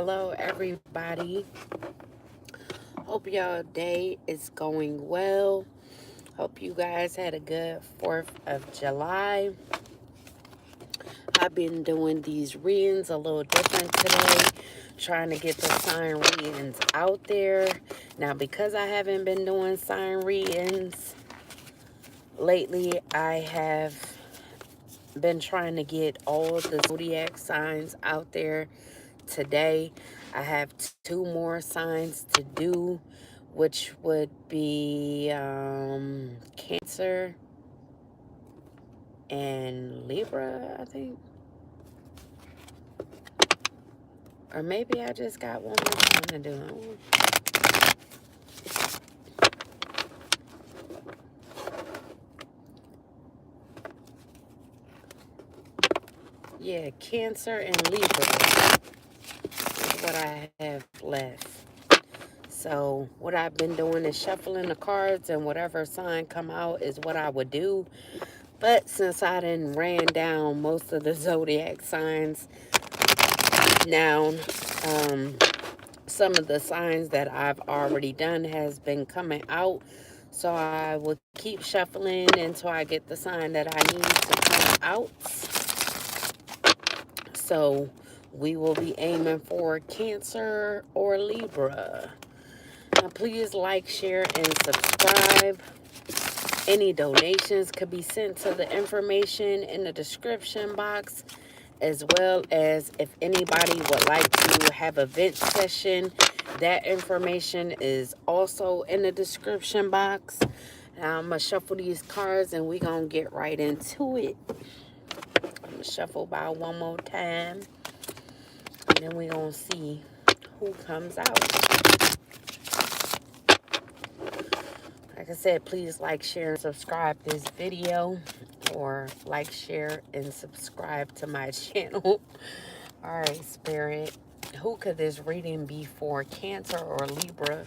Hello, everybody. Hope y'all day is going well. Hope you guys had a good 4th of July. I've been doing these readings a little different today, trying to get the sign readings out there. Now, because I haven't been doing sign readings lately, I have been trying to get all the zodiac signs out there today. I have 2 more signs to do, which would be Cancer and Libra, I think. Or maybe I just got one more sign to do. Yeah, Cancer and Libra is what I have left. So what I've been doing is shuffling the cards, and whatever sign come out is what I would do. But since I done ran down most of the zodiac signs now, some of the signs that I've already done has been coming out. So I will keep shuffling until I get the sign that I need to come out. So we will be aiming for Cancer or Libra. Now please like, share, and subscribe. Any donations could be sent to the information in the description box, as well as if anybody would like to have a vent session, that information is also in the description box. Now I'm going to shuffle these cards and we're going to get right into it. I'm going to shuffle by one more time, and then we're going to see who comes out. Like I said, please like, share, and subscribe this video, or like, share, and subscribe to my channel. All right, Spirit. Who could this reading be for? Cancer or Libra?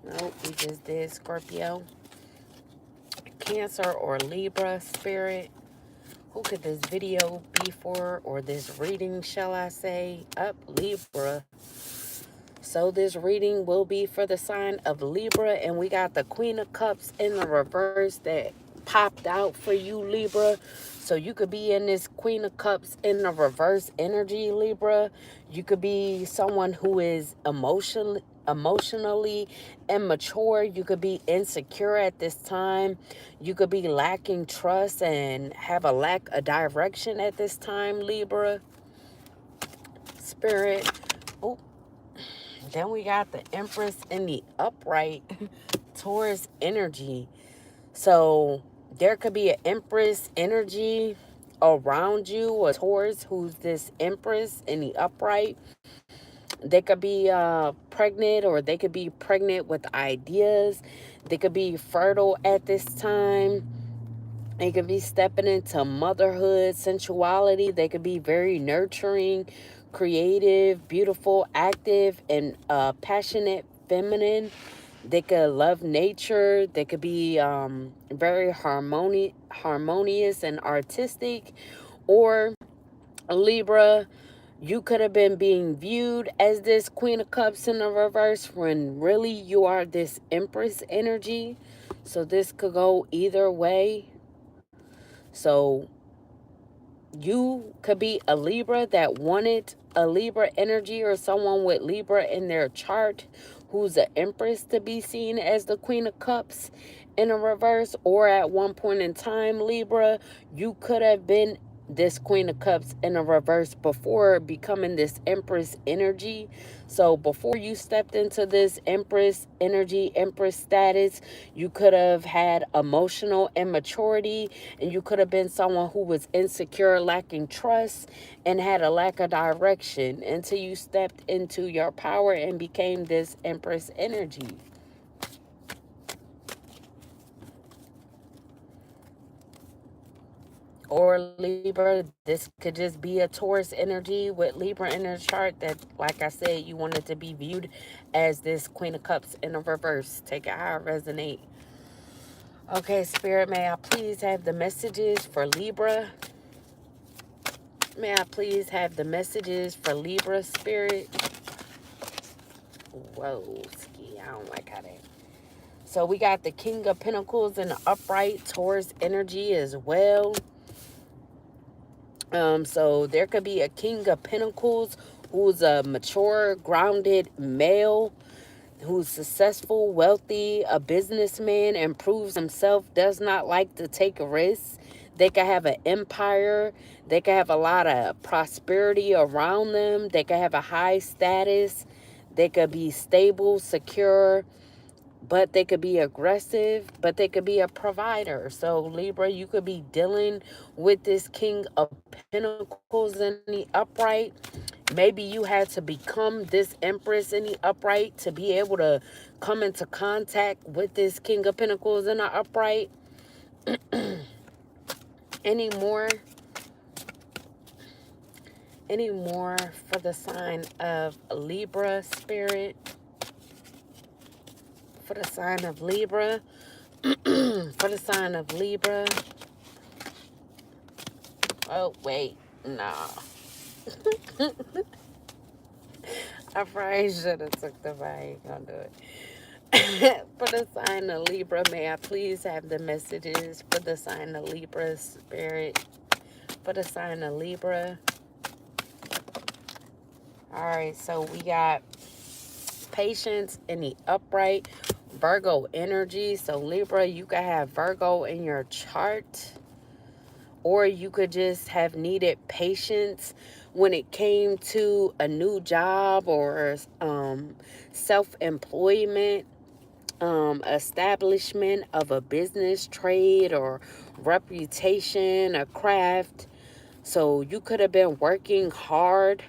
Nope, we just did Scorpio. Cancer or Libra, Spirit. Who could this video be for? Or this reading, shall I say? Up, Libra. So this reading will be for the sign of Libra. And we got the Queen of Cups in the reverse that popped out for you, Libra. So you could be in this Queen of Cups in the reverse energy, Libra. You could be someone who is emotionally immature. You could be insecure at this time. You could be lacking trust and have a lack of direction at this time, Libra. Spirit. Oh, then we got the Empress in the upright Taurus energy. So there could be an Empress energy around you, a Taurus who's this Empress in the upright. They could be pregnant, or they could be pregnant with ideas. They could be fertile at this time. They could be stepping into motherhood, sensuality. They could be very nurturing, creative, beautiful, active, and passionate, feminine. They could love nature. They could be very harmonious and artistic. Or Libra, you could have been being viewed as this Queen of Cups in the reverse when really you are this Empress energy. So this could go either way. So you could be a Libra that wanted a Libra energy, or someone with Libra in their chart who's an Empress to be seen as the Queen of Cups in a reverse. Or at one point in time, Libra, you could have been this Queen of Cups in a reverse before becoming this Empress energy. So before you stepped into this Empress energy, Empress status, you could have had emotional immaturity, and you could have been someone who was insecure, lacking trust, and had a lack of direction until you stepped into your power and became this Empress energy. Or Libra, this could just be a Taurus energy with Libra in the chart that, like I said, you wanted to be viewed as this Queen of Cups in a reverse. Take it how it resonate. Okay, Spirit, may I please have the messages for Libra? May I please have the messages for Libra spirit? Whoa, ski. I don't like how that. So we got the King of Pentacles in the upright, Taurus energy as well. So there could be a King of Pentacles who's a mature, grounded male who's successful, wealthy, a businessman, and proves himself, does not like to take risks. They could have an empire. They could have a lot of prosperity around them. They could have a high status. They could be stable, secure, but they could be aggressive, but they could be a provider. So Libra, you could be dealing with this King of Pentacles in the upright. Maybe you had to become this Empress in the upright to be able to come into contact with this King of Pentacles in the upright. Any more for the sign of Libra spirit? For the sign of Libra. For the sign of Libra. Oh, wait. Nah. I probably should have took the I ain't gonna do it. For the sign of Libra, may I please have the messages for the sign of Libra spirit? For the sign of Libra. Alright, so we got patience in the upright, Virgo energy. So Libra, you could have Virgo in your chart, or you could just have needed patience when it came to a new job or self-employment, establishment of a business, trade, or reputation, a craft. So you could have been working hard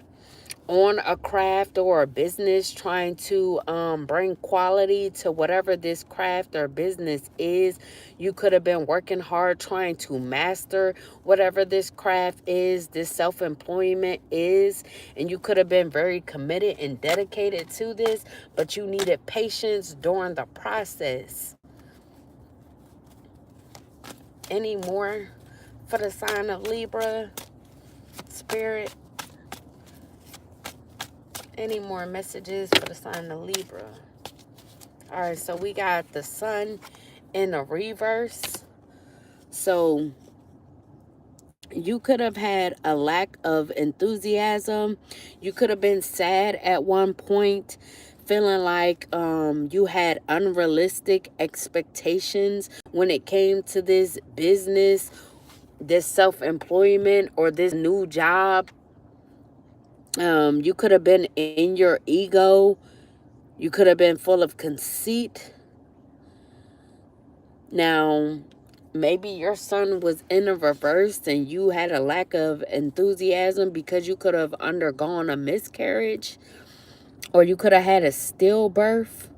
on a craft or a business, trying to bring quality to whatever this craft or business is. You could have been working hard trying to master whatever this craft is, this self-employment is, and you could have been very committed and dedicated to this, but you needed patience during the process. Any more for the sign of Libra spirit? Any more messages for the sign of Libra? All right, so we got the sun in the reverse. So you could have had a lack of enthusiasm. You could have been sad at one point, feeling like you had unrealistic expectations when it came to this business, this self-employment, or this new job. You could have been in your ego. You could have been full of conceit. Now, maybe your sun was in a reverse and you had a lack of enthusiasm because you could have undergone a miscarriage, or you could have had a stillbirth.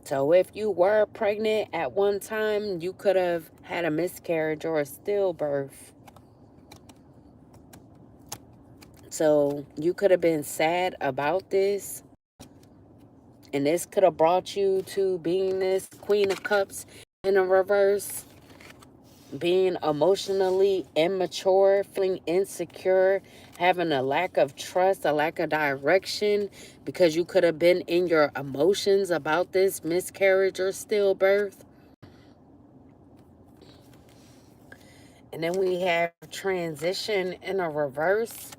So if you were pregnant at one time, you could have had a miscarriage or a stillbirth. So you could have been sad about this. And this could have brought you to being this Queen of Cups in a reverse. Being emotionally immature, feeling insecure, having a lack of trust, a lack of direction, because you could have been in your emotions about this miscarriage or stillbirth. And then we have transition in a reverse,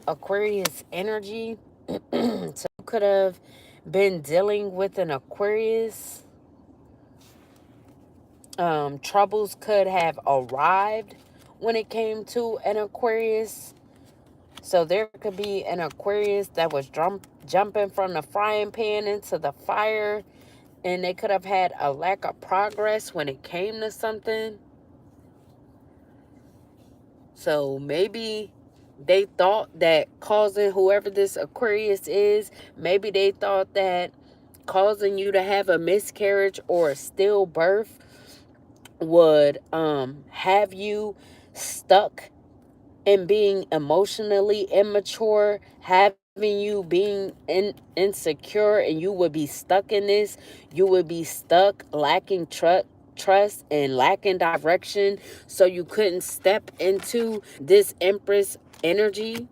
Aquarius energy. So you could have been dealing with an Aquarius. Troubles could have arrived when it came to an Aquarius. So there could be an Aquarius that was jumping from the frying pan into the fire, and they could have had a lack of progress when it came to something. So maybe they thought that causing whoever this Aquarius is, maybe they thought that causing you to have a miscarriage or a stillbirth would have you stuck in being emotionally immature, having you being insecure, and you would be stuck in this. You would be stuck lacking trust and lacking direction, so you couldn't step into this Empress energy.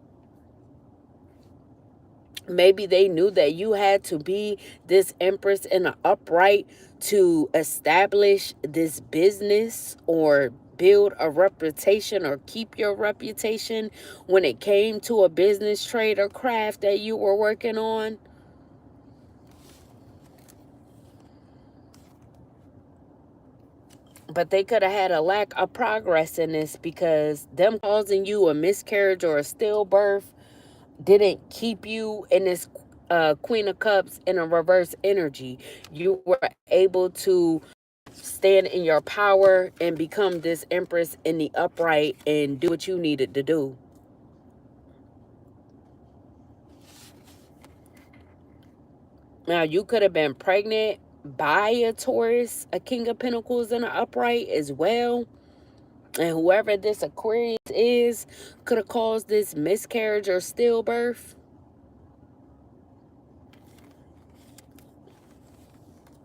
Maybe they knew that you had to be this Empress in an upright to establish this business or build a reputation or keep your reputation when it came to a business, trade, or craft that you were working on. But they could have had a lack of progress in this, because them causing you a miscarriage or a stillbirth didn't keep you in this Queen of Cups in a reverse energy. You were able to stand in your power and become this Empress in the upright and do what you needed to do. Now, you could have been pregnant by a Taurus, a King of Pentacles in an upright as well. And whoever this Aquarius is could have caused this miscarriage or stillbirth.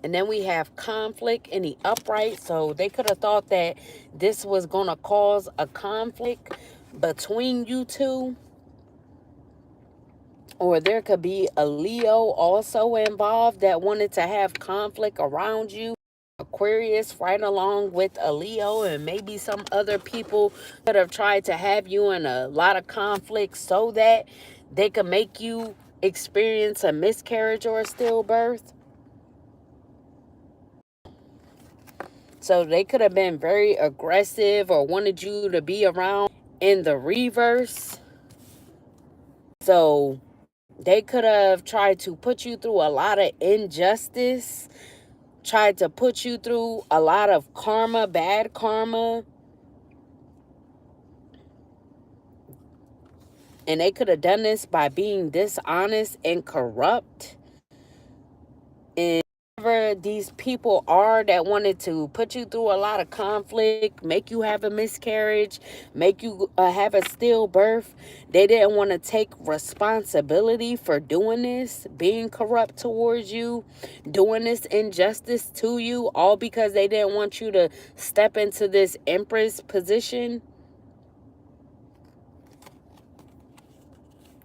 And then we have conflict in the upright. So they could have thought that this was going to cause a conflict between you two. Or there could be a Leo also involved that wanted to have conflict around you. Aquarius right along with a Leo, and maybe some other people could have tried to have you in a lot of conflict so that they could make you experience a miscarriage or a stillbirth. So they could have been very aggressive or wanted you to be around in the reverse. So they could have tried to put you through a lot of injustice, tried to put you through a lot of karma, bad karma. And they could have done this by being dishonest and corrupt. And whoever these people are that wanted to put you through a lot of conflict, make you have a miscarriage, make you have a stillbirth, they didn't want to take responsibility for doing this, being corrupt towards you, doing this injustice to you, all because they didn't want you to step into this Empress position.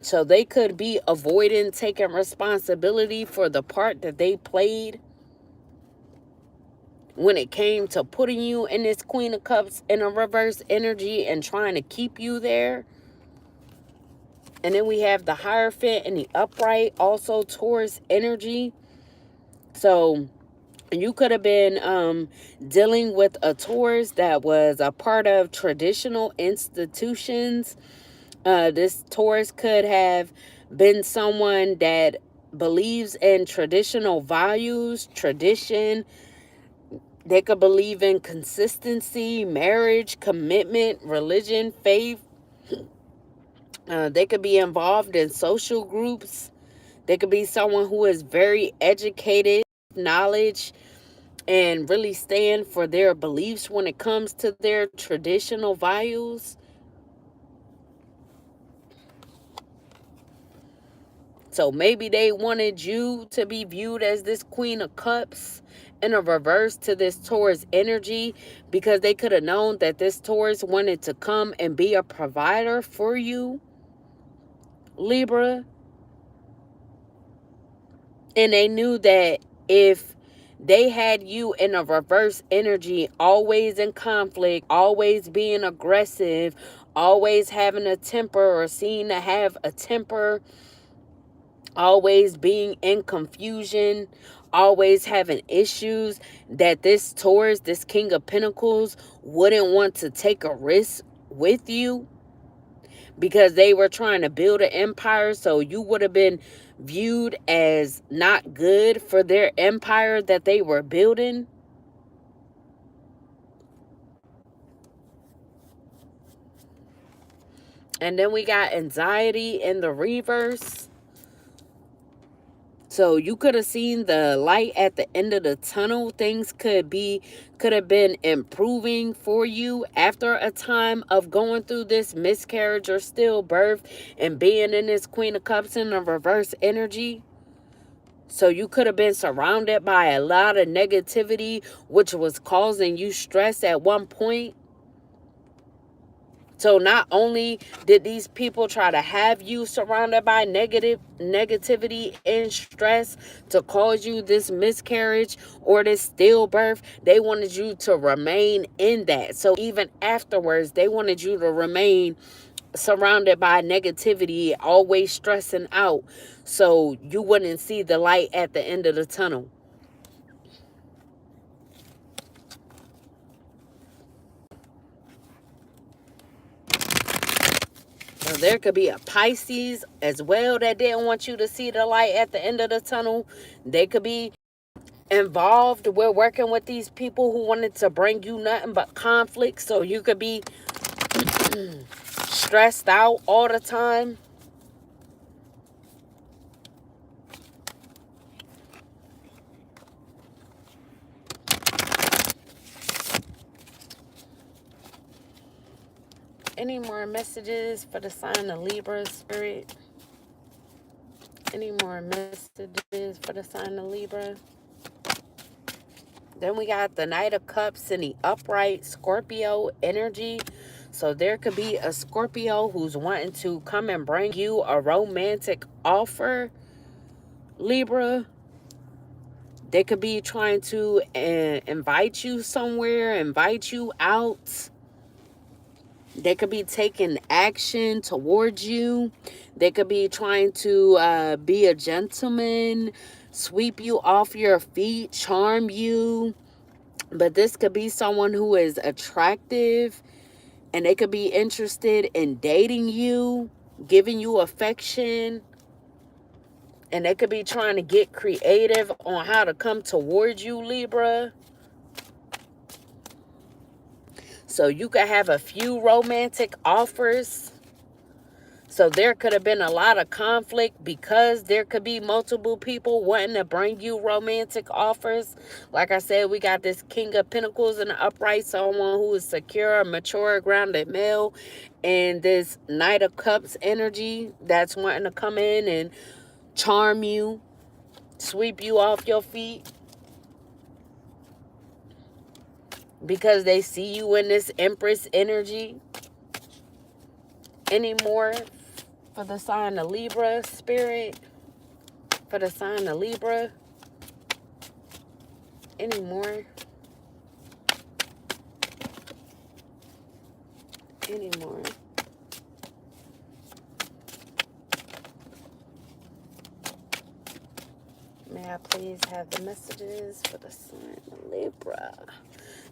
So they could be avoiding taking responsibility for the part that they played when it came to putting you in this Queen of Cups in a reverse energy and trying to keep you there. And then we have the Hierophant in the upright, also Taurus energy. So you could have been dealing with a Taurus that was a part of traditional institutions. This Taurus could have been someone that believes in traditional values, tradition. They could believe in consistency, marriage, commitment, religion, faith. They could be involved in social groups. They could be someone who is very educated, knowledge, and really stand for their beliefs when it comes to their traditional values. So maybe they wanted you to be viewed as this Queen of Cups in a reverse to this Taurus energy, because they could have known that this Taurus wanted to come and be a provider for you, Libra. And they knew that if they had you in a reverse energy, always in conflict, always being aggressive, always having a temper or seen to have a temper, always being in confusion, always having issues, that this Taurus, this King of Pentacles, wouldn't want to take a risk with you, because they were trying to build an empire. So you would have been viewed as not good for their empire that they were building. And then we got anxiety in the reverse. So you could have seen the light at the end of the tunnel. Things could have been improving for you after a time of going through this miscarriage or stillbirth and being in this Queen of Cups in the reverse energy. So you could have been surrounded by a lot of negativity, which was causing you stress at one point. So not only did these people try to have you surrounded by negativity and stress to cause you this miscarriage or this stillbirth, they wanted you to remain in that. So even afterwards, they wanted you to remain surrounded by negativity, always stressing out, so you wouldn't see the light at the end of the tunnel. So there could be a Pisces as well that didn't want you to see the light at the end of the tunnel. They could be involved with working with these people who wanted to bring you nothing but conflict. So you could be stressed out all the time. Any more messages for the sign of Libra, Spirit? Any more messages for the sign of Libra? Then we got the Knight of Cups and the upright Scorpio energy. So there could be a Scorpio who's wanting to come and bring you a romantic offer, Libra. They could be trying to invite you somewhere, invite you out. They could be taking action towards you. They could be trying to be a gentleman, sweep you off your feet, charm you. But this could be someone who is attractive, and they could be interested in dating you, giving you affection. And they could be trying to get creative on how to come towards you, Libra. So you could have a few romantic offers. So there could have been a lot of conflict because there could be multiple people wanting to bring you romantic offers. Like I said, we got this King of Pentacles in the upright, someone who is secure, mature, grounded male. And this Knight of Cups energy that's wanting to come in and charm you, sweep you off your feet. Because they see you in this Empress energy. Any more for the sign of Libra, Spirit? For the sign of Libra? Any more? Any more? May I please have the messages for the sign of Libra?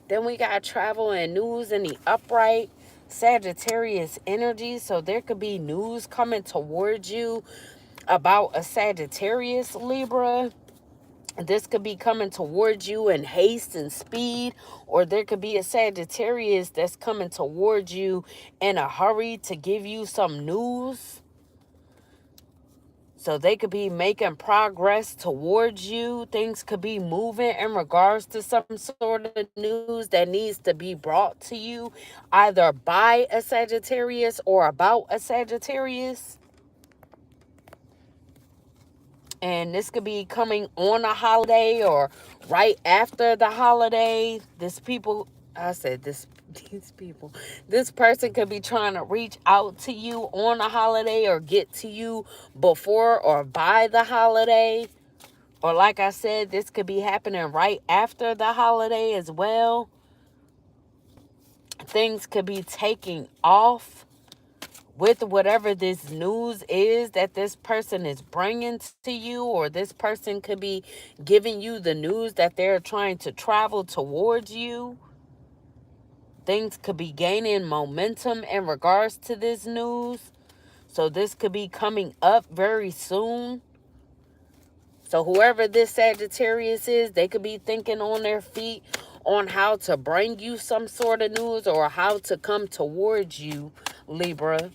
Then we got travel and news in the upright Sagittarius energy. So there could be news coming towards you about a Sagittarius, Libra. This could be coming towards you in haste and speed, or there could be a Sagittarius that's coming towards you in a hurry to give you some news. So they could be making progress towards you. Things could be moving in regards to some sort of news that needs to be brought to you, either by a Sagittarius or about a Sagittarius. And this could be coming on a holiday or right after the holiday. These people, this person could be trying to reach out to you on a holiday or get to you before or by the holiday. Or like I said, this could be happening right after the holiday as well. Things could be taking off with whatever this news is that this person is bringing to you, or this person could be giving you the news that they're trying to travel towards you. Things could be gaining momentum in regards to this news. So this could be coming up very soon. So whoever this Sagittarius is, they could be thinking on their feet on how to bring you some sort of news or how to come towards you, Libra.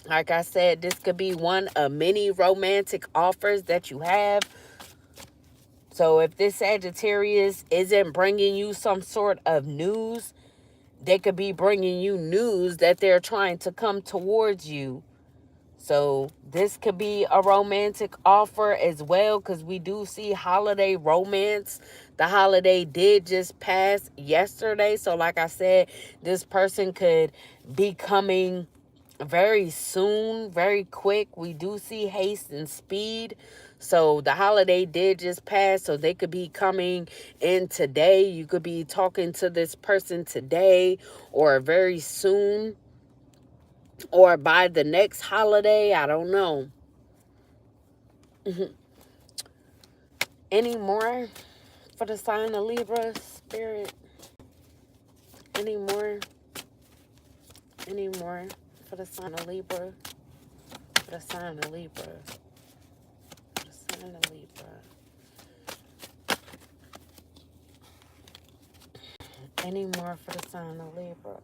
Like I said, this could be one of many romantic offers that you have. So if this Sagittarius isn't bringing you some sort of news, they could be bringing you news that they're trying to come towards you. So this could be a romantic offer as well, because we do see holiday romance. The holiday did just pass yesterday. So like I said, this person could be coming very soon, very quick. We do see haste and speed. So the holiday did just pass, so they could be coming in today. You could be talking to this person today or very soon, or by the next holiday. I don't know. Any more for the sign of Libra, Spirit? Any more? Any more for the sign of Libra? For the sign of Libra. For the sign of Libra. Any more for the sign of Libra?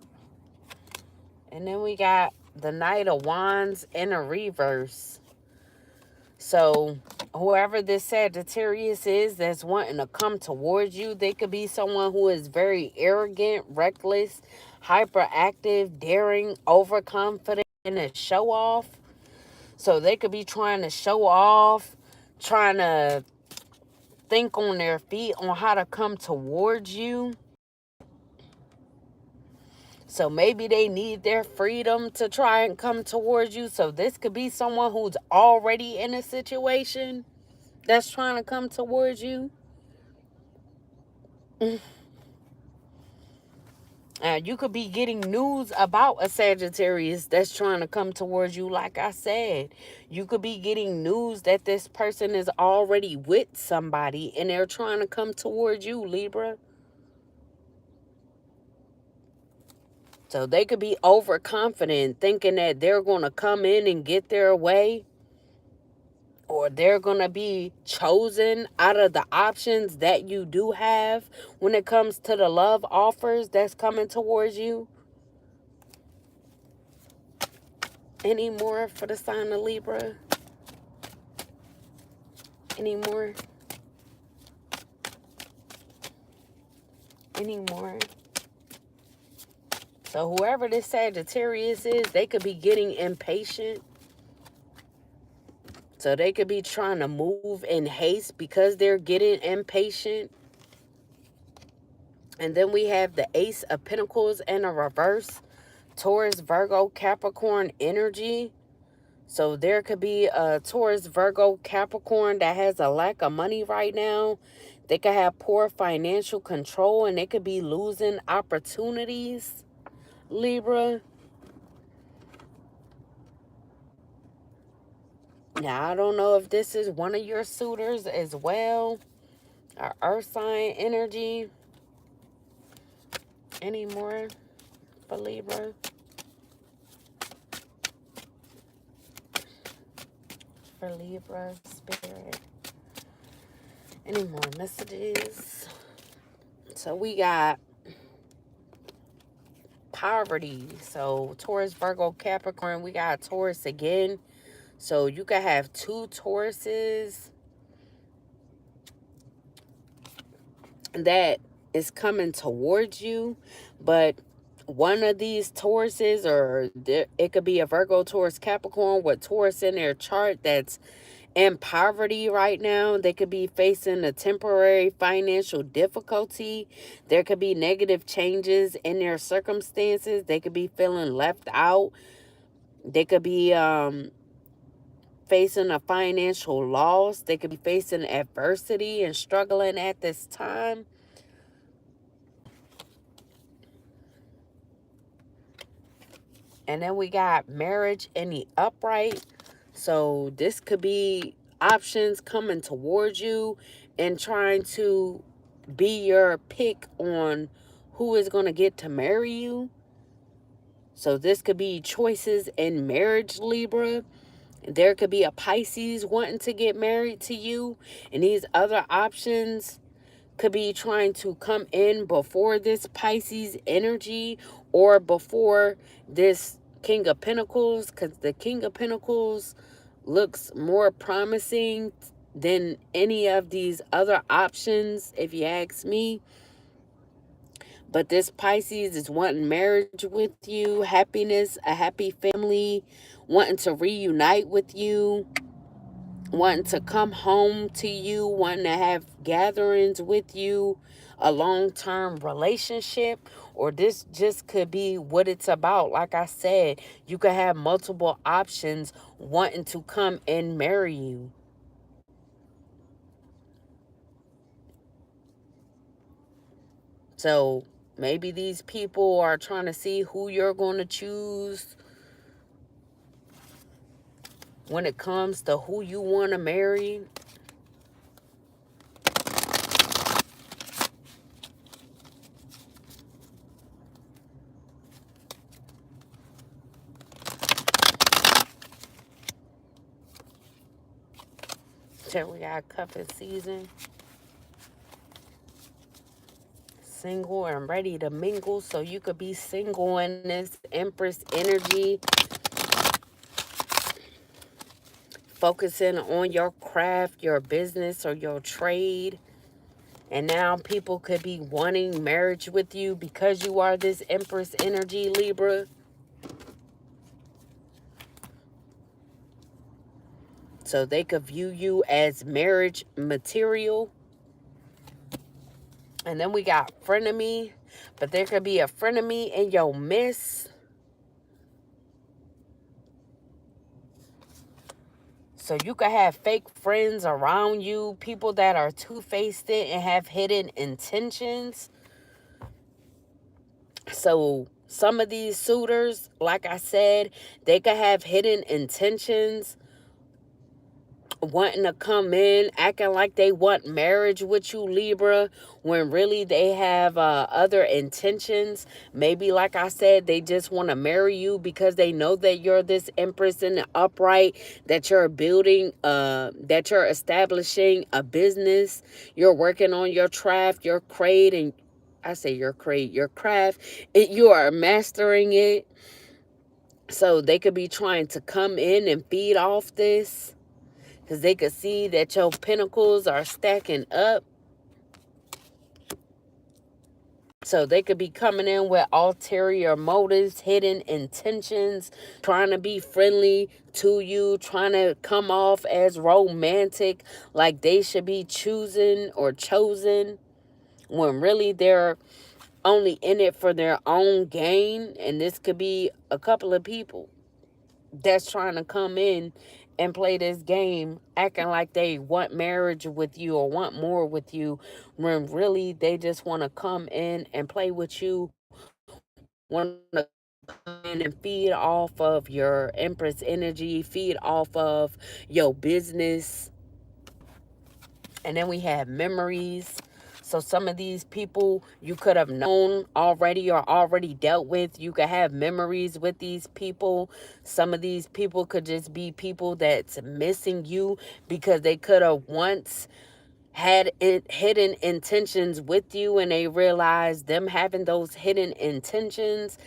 And then we got the Knight of Wands in a reverse. So whoever this Sagittarius is that's wanting to come towards you, they could be someone who is very arrogant, reckless, hyperactive, daring, overconfident, and a show off. So they could be trying to show off, trying to think on their feet on how to come towards you. So maybe they need their freedom to try and come towards you. So this could be someone who's already in a situation that's trying to come towards you. You could be getting news about a Sagittarius that's trying to come towards you. Like I said, you could be getting news that this person is already with somebody and they're trying to come towards you, Libra. So they could be overconfident, thinking that they're going to come in and get their way, or they're going to be chosen out of the options that you do have when it comes to the love offers that's coming towards you. Any more for the sign of Libra? Any more? Any more? So whoever this Sagittarius is, they could be getting impatient. So they could be trying to move in haste because they're getting impatient. And then we have the Ace of Pentacles in a reverse. Taurus, Virgo, Capricorn energy. So there could be a Taurus, Virgo, Capricorn that has a lack of money right now. They could have poor financial control and they could be losing opportunities, Libra. Now, I don't know if this is one of your suitors as well. Our earth sign energy. Any more for Libra? For Libra, Spirit. Any more messages? So we got poverty. So Taurus, Virgo, Capricorn. We got Taurus again. So you could have two Tauruses that is coming towards you, but one of these Tauruses, or it could be a Virgo, Taurus, Capricorn with Taurus in their chart that's in poverty right now. They could be facing a temporary financial difficulty. There could be negative changes in their circumstances. They could be feeling left out. They could be facing a financial loss. They could be facing adversity and struggling at this time. And then we got marriage in the upright. So this could be options coming towards you and trying to be your pick on who is going to get to marry you. So this could be choices in marriage, Libra. There could be a Pisces wanting to get married to you. And these other options could be trying to come in before this Pisces energy or before this King of Pentacles, because the King of Pentacles looks more promising than any of these other options, if you ask me. But this Pisces is wanting marriage with you, happiness, a happy family, wanting to reunite with you, wanting to come home to you, wanting to have gatherings with you, a long-term relationship, or this just could be what it's about. Like I said, you could have multiple options wanting to come and marry you. So maybe these people are trying to see who you're going to choose when it comes to who you want to marry. So we got cuffing season, single and ready to mingle. So you could be single in this Empress energy, focusing on your craft, your business, or your trade. And now people could be wanting marriage with you because you are this Empress energy, Libra. So they could view you as marriage material. And then we got frenemy. But there could be a frenemy in your midst. So you could have fake friends around you, people that are two-faced and have hidden intentions. So some of these suitors, like I said, they could have hidden intentions, wanting to come in, acting like they want marriage with you, Libra, when really they have other intentions. Maybe, like I said, they just want to marry you because they know that you're this Empress in the upright, that you're building, that you're establishing a business, you're working on your craft, your trade, and I say your trade, your craft, you are mastering it. So they could be trying to come in and feed off this, because they could see that your pinnacles are stacking up. So they could be coming in with ulterior motives, hidden intentions, trying to be friendly to you, trying to come off as romantic, like they should be choosing or chosen, when really they're only in it for their own gain. And this could be a couple of people that's trying to come in and play this game, acting like they want marriage with you or want more with you, when really they just want to come in and play with you, want to come in and feed off of your Empress energy, feed off of your business. And then we have memories. So some of these people you could have known already or already dealt with. You could have memories with these people. Some of these people could just be people that's missing you because they could have once had hidden intentions with you, and they realized them having those hidden intentions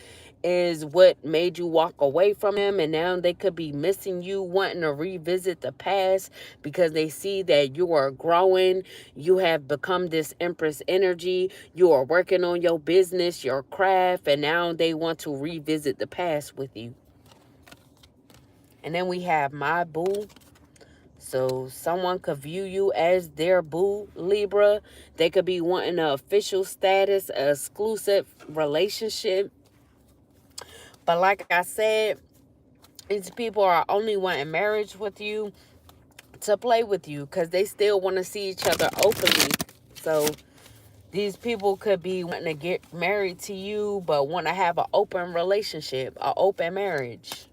is what made you walk away from him. And now they could be missing you, wanting to revisit the past because they see that you are growing, you have become this Empress energy, you are working on your business, your craft, and now they want to revisit the past with you. And then we have my boo. So someone could view you as their boo, Libra. They could be wanting an official status, an exclusive relationship. But like I said, these people are only wanting marriage with you to play with you because they still want to see each other openly. So these people could be wanting to get married to you, but want to have an open relationship, an open marriage.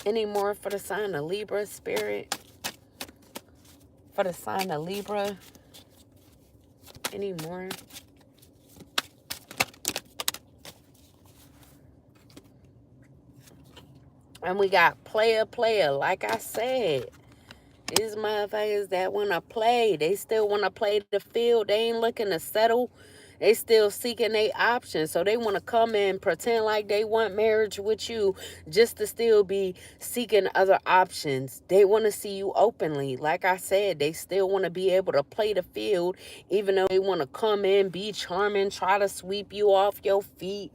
Any more for the sign of Libra, Spirit? For the sign of Libra? Any more? And we got player. Like I said, these motherfuckers that want to play, they still want to play the field. They ain't looking to settle. They still seeking their options. So they want to come and pretend like they want marriage with you just to still be seeking other options. They want to see you openly. Like I said, they still want to be able to play the field, even though they want to come in, be charming, try to sweep you off your feet.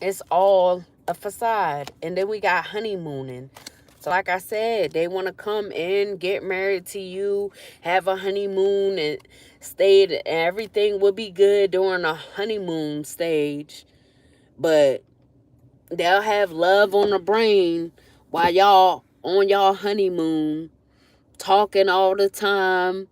It's all a facade. And then we got honeymooning. So like I said, they want to come in, get married to you, have a honeymoon, and everything will be good during a honeymoon stage. But they'll have love on the brain while y'all on y'all honeymoon, talking all the time,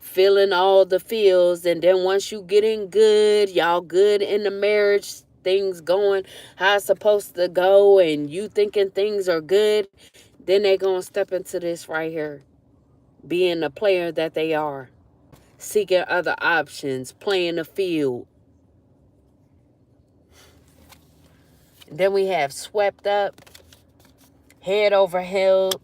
feeling all the feels. And then once you get in good, y'all good in the marriage, things going how it's supposed to go, and you thinking things are good, then they gonna step into this right here, being the player that they are, seeking other options, playing the field. Then we have swept up, head over heels,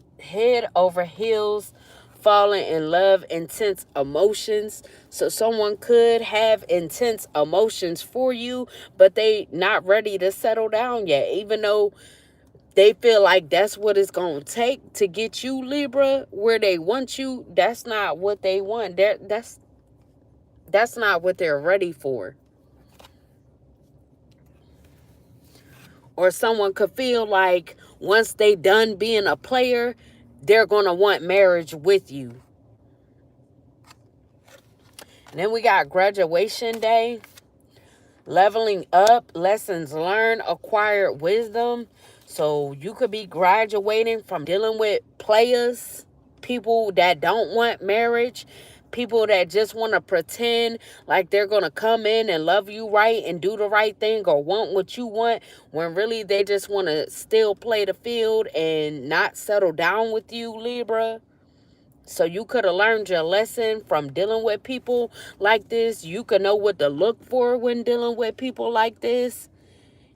falling in love, intense emotions. So someone could have intense emotions for you, but they not ready to settle down yet, even though they feel like that's what it's going to take to get you, Libra, where they want you. That's not what they want. That's not what they're ready for. Or someone could feel like once they done being a player, they're going to want marriage with you. And then we got graduation day, leveling up, lessons learned, acquired wisdom. So you could be graduating from dealing with players, people that don't want marriage, people that just want to pretend like they're going to come in and love you right and do the right thing or want what you want, when really they just want to still play the field and not settle down with you, Libra. So you could have learned your lesson from dealing with people like this. You could know what to look for when dealing with people like this.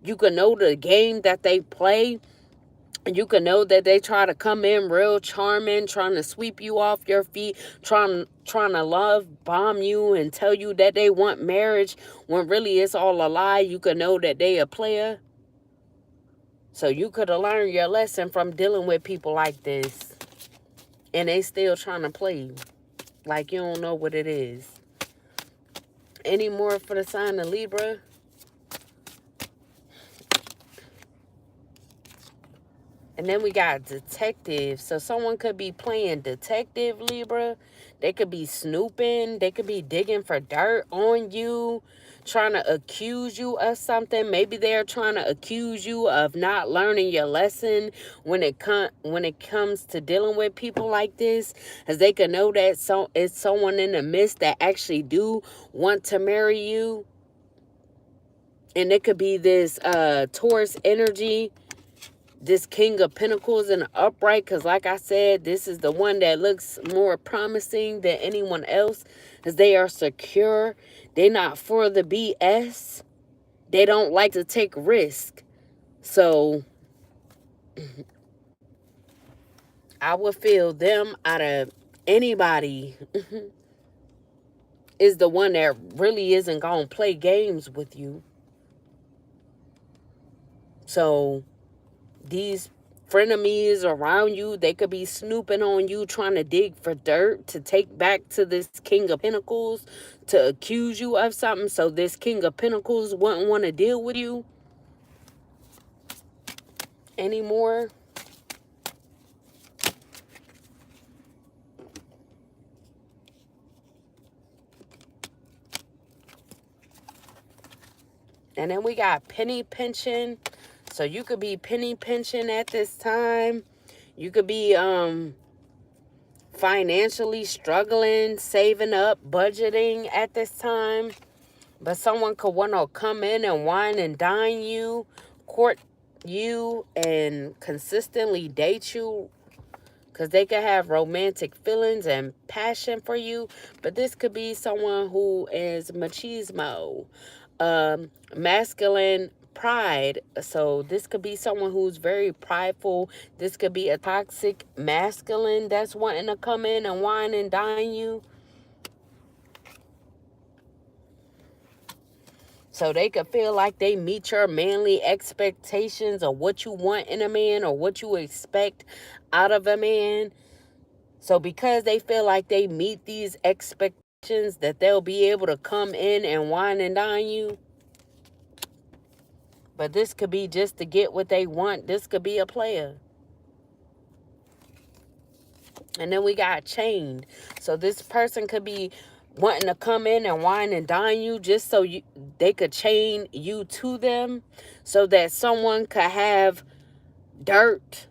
You could know the game that they play. And you can know that they try to come in real charming, trying to sweep you off your feet, trying to love bomb you and tell you that they want marriage when really it's all a lie. You can know that they a player. So you could have learned your lesson from dealing with people like this. And they still trying to play you like you don't know what it is. Any more for the sign of Libra? And then we got detective. So someone could be playing detective, Libra. They could be snooping. They could be digging for dirt on you, trying to accuse you of something. Maybe they're trying to accuse you of not learning your lesson when it comes to dealing with people like this, as they could know that it's someone in the midst that actually do want to marry you. And it could be this Taurus energy, this King of Pentacles in the upright, because like I said, this is the one that looks more promising than anyone else, because they are secure. They're not for the BS. They don't like to take risk. So I would feel them out of anybody is the one that really isn't going to play games with you. So these frenemies around you, they could be snooping on you, trying to dig for dirt to take back to this King of Pentacles, to accuse you of something, so this King of Pentacles wouldn't want to deal with you anymore. And then we got penny pinching. So you could be penny pinching at this time. You could be financially struggling, saving up, budgeting at this time. But someone could want to come in and wine and dine you, court you, and consistently date you, because they could have romantic feelings and passion for you. But this could be someone who is machismo, masculine pride. So this could be someone who's very prideful. This could be a toxic masculine that's wanting to come in and wine and dine you. So they could feel like they meet your manly expectations of what you want in a man or what you expect out of a man. So because they feel like they meet these expectations, that they'll be able to come in and wine and dine you. But this could be just to get what they want. This could be a player. And then we got chained. So this person could be wanting to come in and wine and dine you just so they could chain you to them, so that someone could have dirt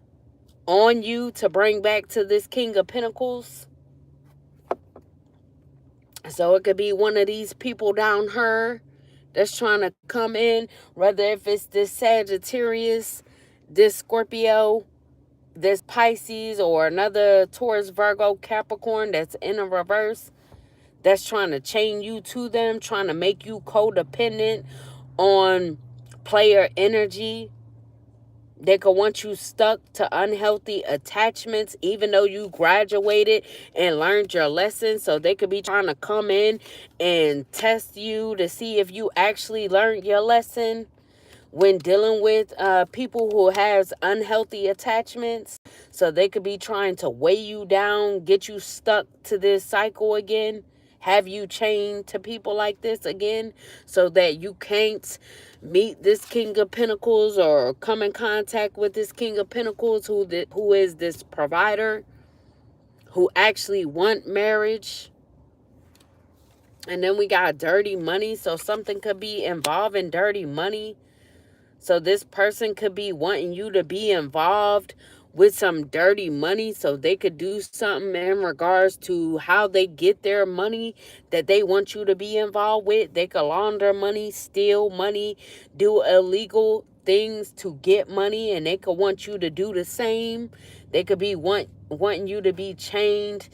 on you to bring back to this King of Pentacles. So it could be one of these people down here that's trying to come in, whether if it's this Sagittarius, this Scorpio, this Pisces, or another Taurus, Virgo, Capricorn that's in a reverse, that's trying to chain you to them, trying to make you codependent on player energy. They could want you stuck to unhealthy attachments, even though you graduated and learned your lesson. So they could be trying to come in and test you to see if you actually learned your lesson when dealing with people who has unhealthy attachments. So they could be trying to weigh you down, get you stuck to this cycle again, have you chained to people like this again, so that you can't meet this King of Pentacles or come in contact with this King of Pentacles who is this provider, who actually want marriage. And then we got dirty money. So something could be involving dirty money. So this person could be wanting you to be involved with some dirty money so they could do something in regards to how they get their money that they want you to be involved with. They could launder money, steal money, do illegal things to get money, and they could want you to do the same. They could be wanting you to be chained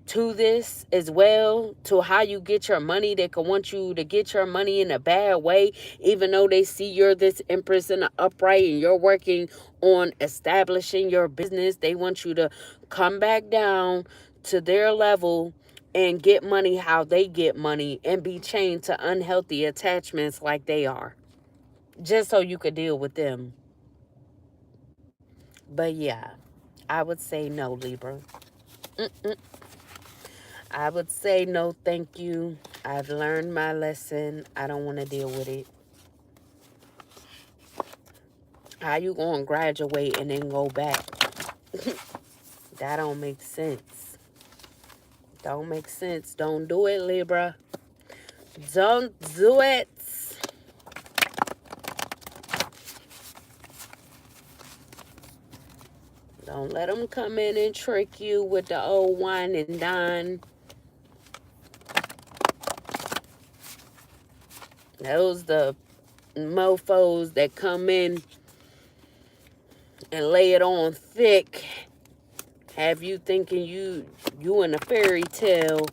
to this as well, to how you get your money. They could want you to get your money in a bad way, even though they see you're this Empress in the upright and you're working on establishing your business. They want you to come back down to their level and get money how they get money and be chained to unhealthy attachments like they are, just so you could deal with them. But yeah, I would say no, Libra. I would say no, thank you. I've learned my lesson. I don't want to deal with it. How you going to graduate and then go back? That don't make sense. Don't make sense. Don't do it, Libra. Don't do it. Don't let them come in and trick you with the old wine and dine. Those the mofos that come in and lay it on thick, have you thinking you in a fairy tale,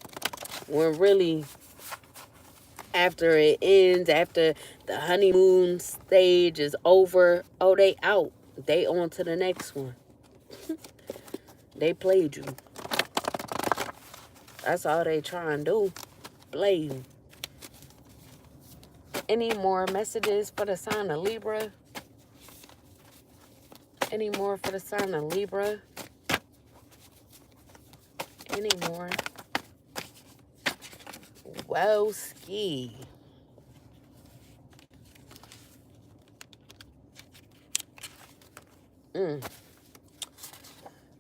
when really after it ends, after the honeymoon stage is over, oh, they out. They on to the next one. They played you. That's all they try and do. Play you. Any more messages for the sign of Libra? Any more for the sign of Libra? Any more? Whoa, ski.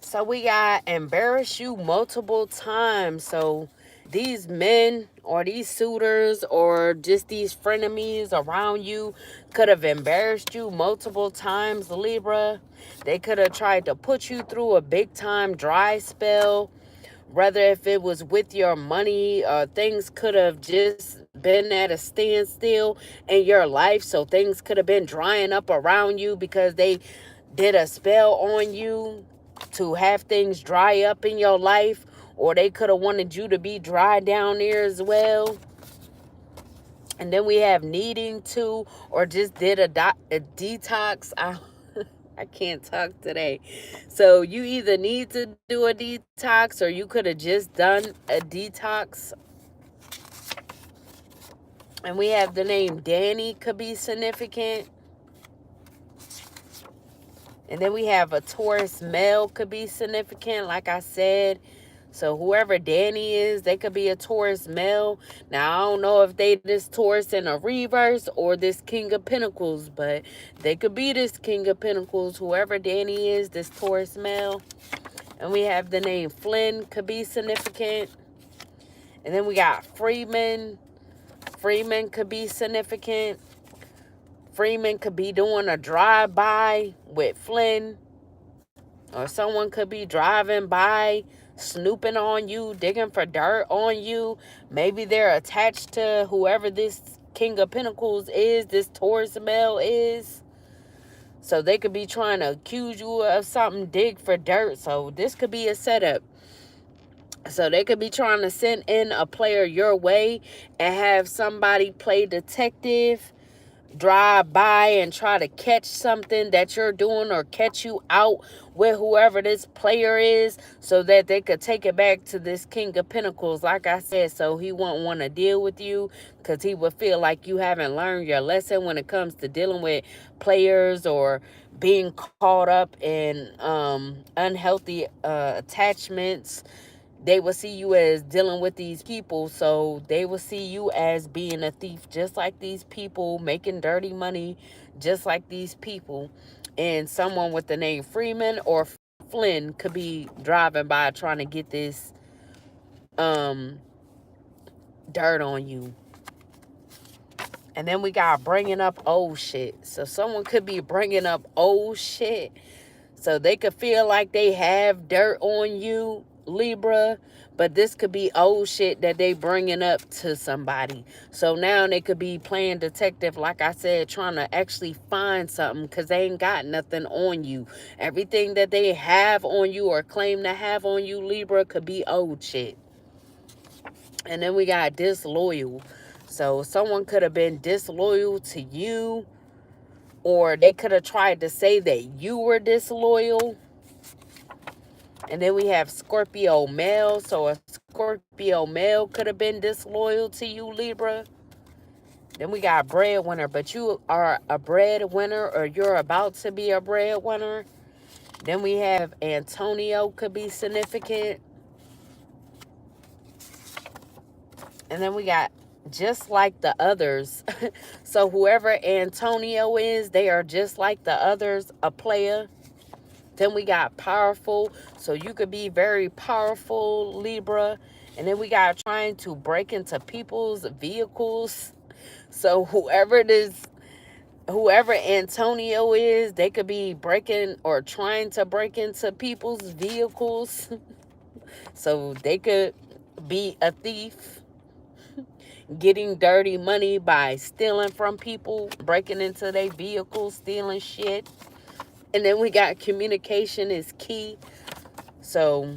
So we got embarrass you multiple times. So these men or these suitors or just these frenemies around you could have embarrassed you multiple times, Libra. They could have tried to put you through a big time dry spell, whether if it was with your money, things could have just been at a standstill in your life. So things could have been drying up around you because they did a spell on you to have things dry up in your life, or they could have wanted you to be dry down there as well. And then we have needing to, or just did a detox. I can't talk today. So you either need to do a detox, or you could have just done a detox. And we have the name Danny could be significant. And then we have a Taurus male could be significant, like I said. So whoever Danny is, they could be a Taurus male. Now, I don't know if they this Taurus in a reverse or this King of Pentacles, but they could be this King of Pentacles. Whoever Danny is, this Taurus male. And we have the name Flynn could be significant. And then we got Freeman. Freeman could be significant. Freeman could be doing a drive-by with Flynn. Or someone could be driving by, snooping on you, digging for dirt on you. Maybe they're attached to whoever this King of Pentacles is, this Taurus male is. So they could be trying to accuse you of something, dig for dirt. So this could be a setup. So they could be trying to send in a player your way and have somebody play detective, drive by and try to catch something that you're doing or catch you out with whoever this player is so that they could take it back to this King of Pentacles. Like I said, so he won't want to deal with you because he would feel like you haven't learned your lesson when it comes to dealing with players or being caught up in unhealthy attachments. They will see you as dealing with these people, so they will see you as being a thief just like these people, making dirty money just like these people. And someone with the name Freeman or Flynn could be driving by trying to get this dirt on you. And then we got bringing up old shit. So someone could be bringing up old shit so they could feel like they have dirt on you, Libra, but this could be old shit that they bringing up to somebody. So now they could be playing detective, like I said, trying to actually find something because they ain't got nothing on you. Everything that they have on you or claim to have on you, Libra, could be old shit. And then we got disloyal. So someone could have been disloyal to you, or they could have tried to say that you were disloyal. And then we have Scorpio male. So a Scorpio male could have been disloyal to you, Libra. Then we got breadwinner, but you are a breadwinner or you're about to be a breadwinner. Then we have Antonio could be significant. And then we got just like the others. So whoever Antonio is, they are just like the others, a player. Then we got powerful. So you could be very powerful, Libra. And then we got trying to break into people's vehicles. So whoever Antonio is, they could be breaking or trying to break into people's vehicles. So they could be a thief, getting dirty money by stealing from people, breaking into their vehicles, stealing shit. And then we got communication is key. So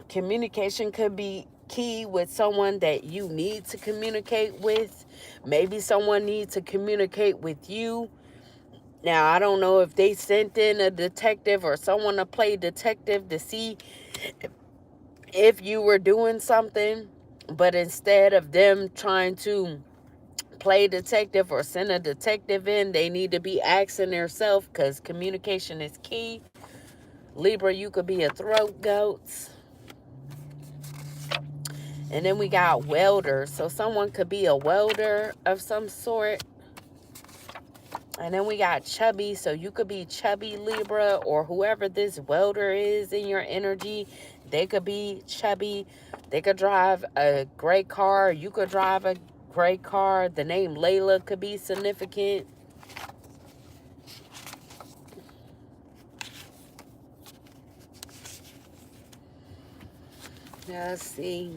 communication could be key with someone that you need to communicate with. Maybe someone needs to communicate with you. Now, I don't know if they sent in a detective or someone to play detective to see if you were doing something. But instead of them trying to play detective or send a detective in, they need to be asking themselves because communication is key. Libra, you could be a throat goat. And then we got welder. So someone could be a welder of some sort. And then we got chubby. So you could be chubby, Libra, or whoever this welder is in your energy. They could be chubby. They could drive a great car. You could drive a great car. The name Layla could be significant. Let's see.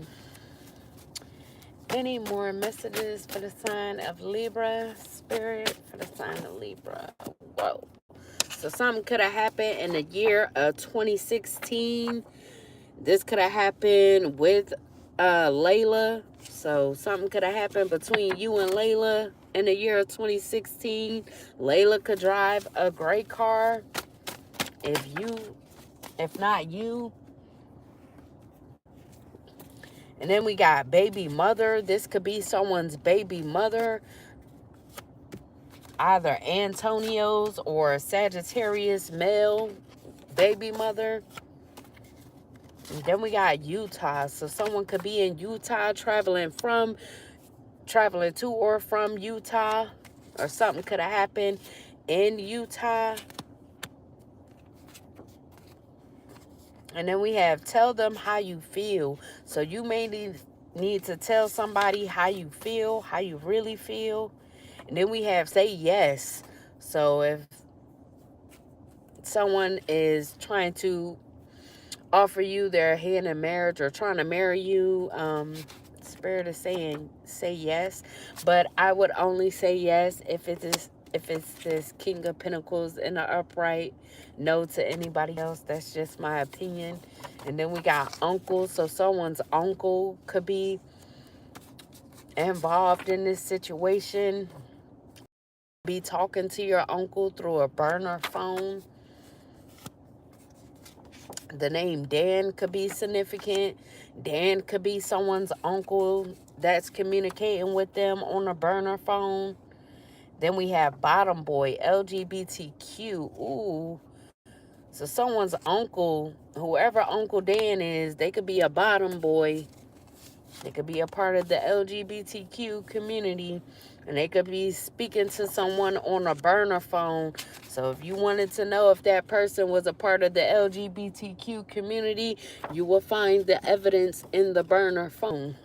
Any more messages for the sign of Libra? Spirit for the sign of Libra. Whoa. So something could have happened in the year of 2016. This could have happened with Layla. So something could have happened between you and Layla in the year of 2016. Layla could drive a great car. If not you. And then we got baby mother. This could be someone's baby mother, either Antonio's or Sagittarius male baby mother. And then we got Utah. So someone could be in Utah traveling to or from Utah, or something could have happened in Utah. And then we have tell them how you feel. So you may need to tell somebody how you feel, how you really feel. And then we have say yes. So if someone is trying to offer you their hand in marriage or trying to marry you, Spirit is saying say yes. But I would only say yes if it's this King of Pentacles in the upright. No to anybody else. That's just my opinion. And then we got uncle. So someone's uncle could be involved in this situation. Be talking to your uncle through a burner phone. The name Dan could be significant. Dan could be someone's uncle that's communicating with them on a burner phone. Then we have bottom boy, LGBTQ. Ooh. So someone's uncle, whoever Uncle Dan is, they could be a bottom boy. They could be a part of the LGBTQ community. And they could be speaking to someone on a burner phone. So if you wanted to know if that person was a part of the LGBTQ community, you will find the evidence in the burner phone.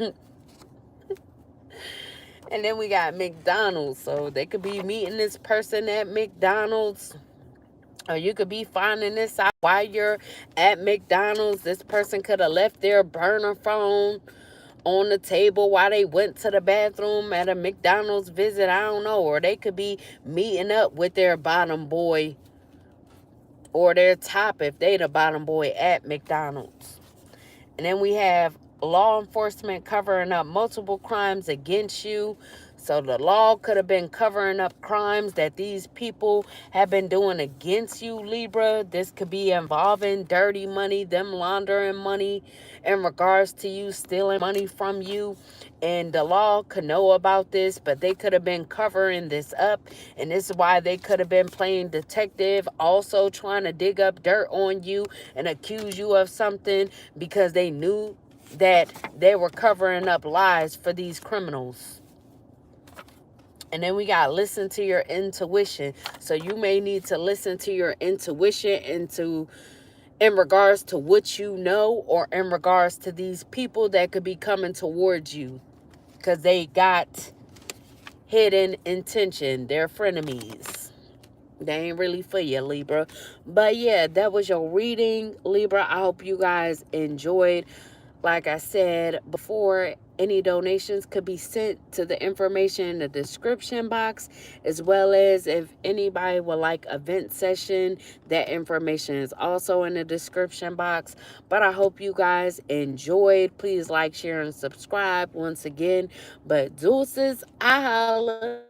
And then we got McDonald's. So they could be meeting this person at McDonald's. Or you could be finding this out while you're at McDonald's. This person could have left their burner phone on the table while they went to the bathroom at a McDonald's visit. I don't know. Or they could be meeting up with their bottom boy or their top if they the bottom boy at McDonald's. And then we have law enforcement covering up multiple crimes against you. So the law could have been covering up crimes that these people have been doing against you, Libra. This could be involving dirty money, them laundering money in regards to you, stealing money from you. And the law could know about this, but they could have been covering this up. And this is why they could have been playing detective, also trying to dig up dirt on you and accuse you of something because they knew that they were covering up lies for these criminals. And then we got listen to your intuition. So you may need to listen to your intuition in regards to what you know, or in regards to these people that could be coming towards you because they got hidden intention. They're frenemies. They ain't really for you, Libra. But yeah, that was your reading, Libra. I hope you guys enjoyed. Like I said before, any donations could be sent to the information in the description box, as well as if anybody would like a vent session, that information is also in the description box. But I hope you guys enjoyed. Please like, share, and subscribe once again. But deuces, I holla.